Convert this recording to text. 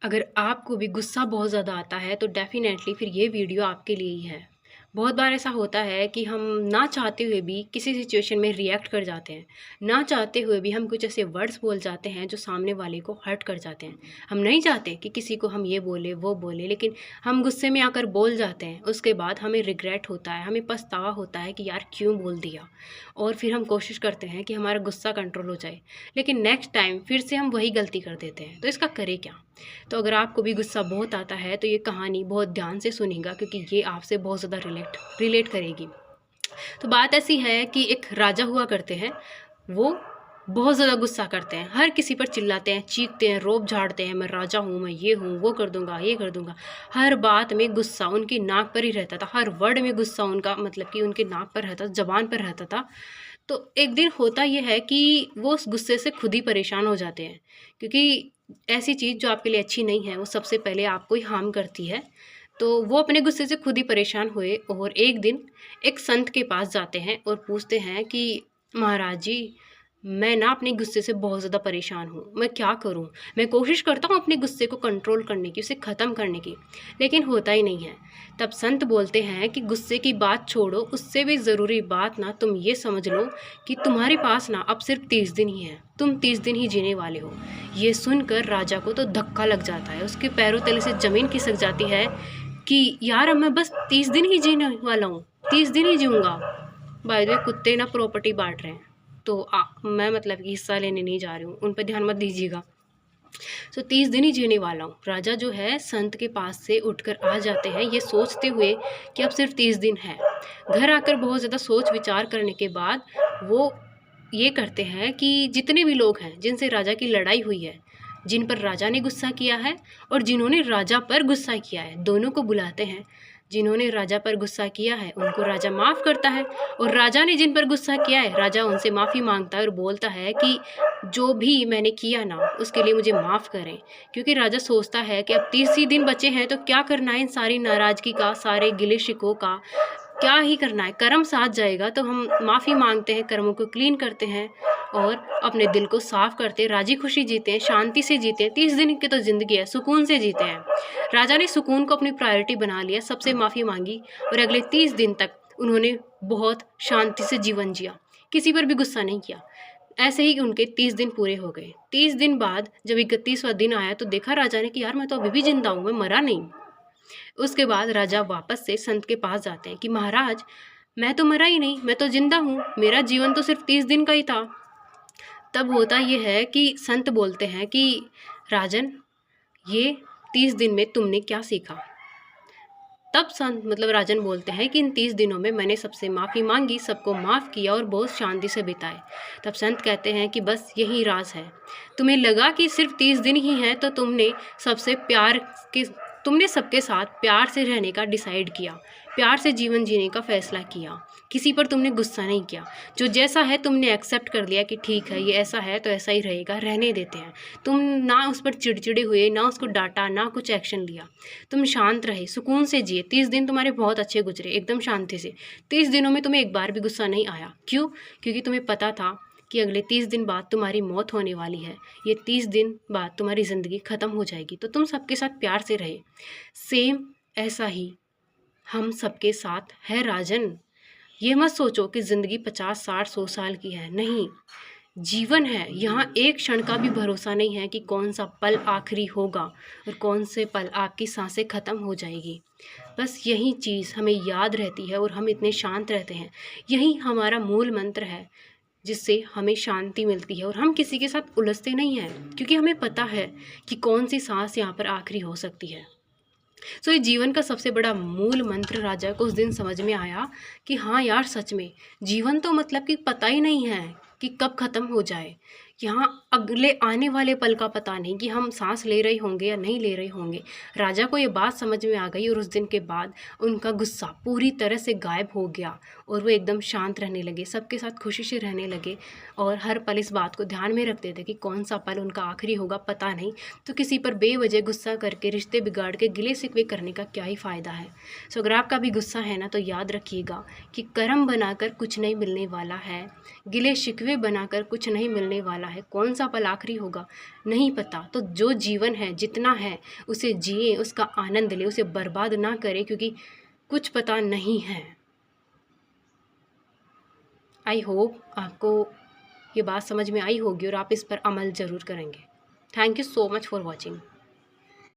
अगर आपको भी गुस्सा बहुत ज़्यादा आता है तो डेफ़िनेटली फिर ये वीडियो आपके लिए ही है। बहुत बार ऐसा होता है कि हम ना चाहते हुए भी किसी सिचुएशन में रिएक्ट कर जाते हैं। ना चाहते हुए भी हम कुछ ऐसे वर्ड्स बोल जाते हैं जो सामने वाले को हर्ट कर जाते हैं। हम नहीं चाहते कि किसी को हम ये बोले, वो बोले, लेकिन हम गुस्से में आकर बोल जाते हैं। उसके बाद हमें रिग्रेट होता है, हमें पछतावा होता है कि यार क्यों बोल दिया? और फिर हम कोशिश करते हैं कि हमारा गुस्सा कंट्रोल हो जाए। लेकिन नेक्स्ट टाइम फिर से हम वही गलती कर देते हैं। तो इसका करें क्या? तो अगर आपको भी गुस्सा बहुत आता है तो ये कहानी बहुत ध्यान से सुनिएगा, क्योंकि ये आपसे बहुत ज़्यादा रिलेट करेगी। तो बात ऐसी है कि एक राजा हुआ करते हैं। वो बहुत ज़्यादा गुस्सा करते हैं, हर किसी पर चिल्लाते हैं, चीखते हैं, रोब झाड़ते हैं, मैं राजा हूँ, मैं ये हूँ, वो कर दूंगा, ये कर दूंगा। हर बात में गुस्सा उनकी नाक पर ही रहता था, हर वर्ड में गुस्सा उनका मतलब कि उनके नाक पर रहता, जबान पर रहता था। तो एक दिन होता यह है कि वो उस गुस्से से खुद ही परेशान हो जाते हैं, क्योंकि ऐसी चीज़ जो आपके लिए अच्छी नहीं है वो सबसे पहले आपको ही हार्म करती है। तो वो अपने गुस्से से खुद ही परेशान हुए और एक दिन एक संत के पास जाते हैं और पूछते हैं कि महाराज जी, मैं ना अपने गुस्से से बहुत ज़्यादा परेशान हूँ, मैं क्या करूँ? मैं कोशिश करता हूँ अपने गुस्से को कंट्रोल करने की, उसे ख़त्म करने की, लेकिन होता ही नहीं है। तब संत बोलते हैं कि गुस्से की बात छोड़ो, उससे भी ज़रूरी बात ना तुम ये समझ लो कि तुम्हारे पास ना अब सिर्फ 30 दिन ही है, तुम 30 दिन ही जीने वाले हो। ये सुनकर राजा को तो धक्का लग जाता है, उसके पैरों तले से ज़मीन खिसक जाती है कि यार अब मैं बस 30 दिन ही जीने वाला हूँ, 30 दिन ही जीऊँगा। बाय द वे कुत्ते ना प्रॉपर्टी बाँट रहे हैं, तो मैं मतलब कि हिस्सा लेने नहीं जा रही हूँ, उन पे ध्यान मत दीजिएगा। सो 30 दिन ही जीने वाला हूँ। राजा जो है संत के पास से उठकर आ जाते हैं, ये सोचते हुए कि अब सिर्फ 30 दिन है। घर आकर बहुत ज़्यादा सोच विचार करने के बाद वो ये करते हैं कि जितने भी लोग हैं जिनसे राजा की लड़ाई हुई है, जिन पर राजा ने गुस्सा किया है और जिन्होंने राजा पर गुस्सा किया है, दोनों को बुलाते हैं। जिन्होंने राजा पर गुस्सा किया है उनको राजा माफ़ करता है, और राजा ने जिन पर गुस्सा किया है राजा उनसे माफ़ी मांगता है और बोलता है कि जो भी मैंने किया ना उसके लिए मुझे माफ़ करें। क्योंकि राजा सोचता है कि अब 30 ही दिन बचे हैं तो क्या करना है इन सारी नाराज़गी का, सारे गिले शिकवों का, क्या ही करना है, कर्म साथ जाएगा। तो हम माफ़ी मांगते हैं, कर्मों को क्लीन करते हैं और अपने दिल को साफ करते हैं, राजी खुशी जीते हैं, शांति से जीते हैं। 30 दिन की तो ज़िंदगी है, सुकून से जीते हैं। राजा ने सुकून को अपनी प्रायोरिटी बना लिया, सबसे माफ़ी मांगी और अगले 30 दिन तक उन्होंने बहुत शांति से जीवन जिया, किसी पर भी गुस्सा नहीं किया। ऐसे ही उनके 30 दिन पूरे हो गए। 30 दिन बाद जब 31वां दिन आया तो देखा राजा ने कि यार मैं तो अभी भी जिंदा हूँ, मैं मरा नहीं। उसके बाद राजा वापस से संत के पास जाते हैं कि महाराज, मैं तो मरा ही नहीं, मैं तो जिंदा हूँ, मेरा जीवन तो सिर्फ 30 दिन का ही था। तब होता ये है कि संत बोलते हैं कि राजन, ये 30 दिन में तुमने क्या सीखा? तब संत मतलब राजन बोलते हैं कि इन 30 दिनों में मैंने सबसे माफ़ी मांगी, सबको माफ़ किया और बहुत शांति से बिताए। तब संत कहते हैं कि बस यही राज है। तुम्हें लगा कि सिर्फ 30 दिन ही है तो सबसे प्यार के तुमने सबके साथ प्यार से रहने का डिसाइड किया, प्यार से जीवन जीने का फैसला किया, किसी पर तुमने गुस्सा नहीं किया। जो जैसा है तुमने एक्सेप्ट कर लिया कि ठीक है ये ऐसा है तो ऐसा ही रहेगा, रहने देते हैं। तुम ना उस पर चिड़चिड़े हुए, ना उसको डांटा, ना कुछ एक्शन लिया। तुम शांत रहे, सुकून से जिए। 30 दिन तुम्हारे बहुत अच्छे गुजरे, एकदम शांति से। 30 दिनों में तुम्हें एक बार भी गुस्सा नहीं आया। क्यों? क्योंकि तुम्हें पता था कि अगले 30 दिन बाद तुम्हारी मौत होने वाली है। ये 30 दिन बाद तुम्हारी ज़िंदगी ख़त्म हो जाएगी, तो तुम सबके साथ प्यार से रहे। सेम ऐसा ही हम सबके साथ है राजन। ये मत सोचो कि ज़िंदगी 50, 60, 100 साल की है, नहीं। जीवन है, यहाँ एक क्षण का भी भरोसा नहीं है कि कौन सा पल आखिरी होगा और कौन से पल आपकी सांसें ख़त्म हो जाएगी। बस यही चीज़ हमें याद रहती है और हम इतने शांत रहते हैं। यही हमारा मूल मंत्र है जिससे हमें शांति मिलती है और हम किसी के साथ उलझते नहीं हैं, क्योंकि हमें पता है कि कौन सी सांस यहाँ पर आखिरी हो सकती है। ये जीवन का सबसे बड़ा मूल मंत्र राजा को उस दिन समझ में आया कि हाँ यार, सच में जीवन तो मतलब कि पता ही नहीं है कि कब ख़त्म हो जाए। यहाँ अगले आने वाले पल का पता नहीं कि हम सांस ले रहे होंगे या नहीं ले रहे होंगे। राजा को ये बात समझ में आ गई और उस दिन के बाद उनका गुस्सा पूरी तरह से गायब हो गया और वो एकदम शांत रहने लगे, सबके साथ खुशी से रहने लगे और हर पल इस बात को ध्यान में रखते थे कि कौन सा पल उनका आखिरी होगा, पता नहीं। तो किसी पर बेवजह गुस्सा करके, रिश्ते बिगाड़ के, गिले शिकवे करने का क्या ही फ़ायदा है। अगर आपका भी गुस्सा है ना तो याद रखिएगा कि कर्म बनाकर कुछ नहीं मिलने वाला है, गिले शिकवे बनाकर कुछ नहीं मिलने वाला है, कौन सा पल आखिरी होगा नहीं पता। तो जो जीवन है, जितना है उसे जिए, उसका आनंद ले, उसे बर्बाद ना करें, क्योंकि कुछ पता नहीं है। आई होप आपको ये बात समझ में आई होगी और आप इस पर अमल ज़रूर करेंगे। Thank you so much for watching.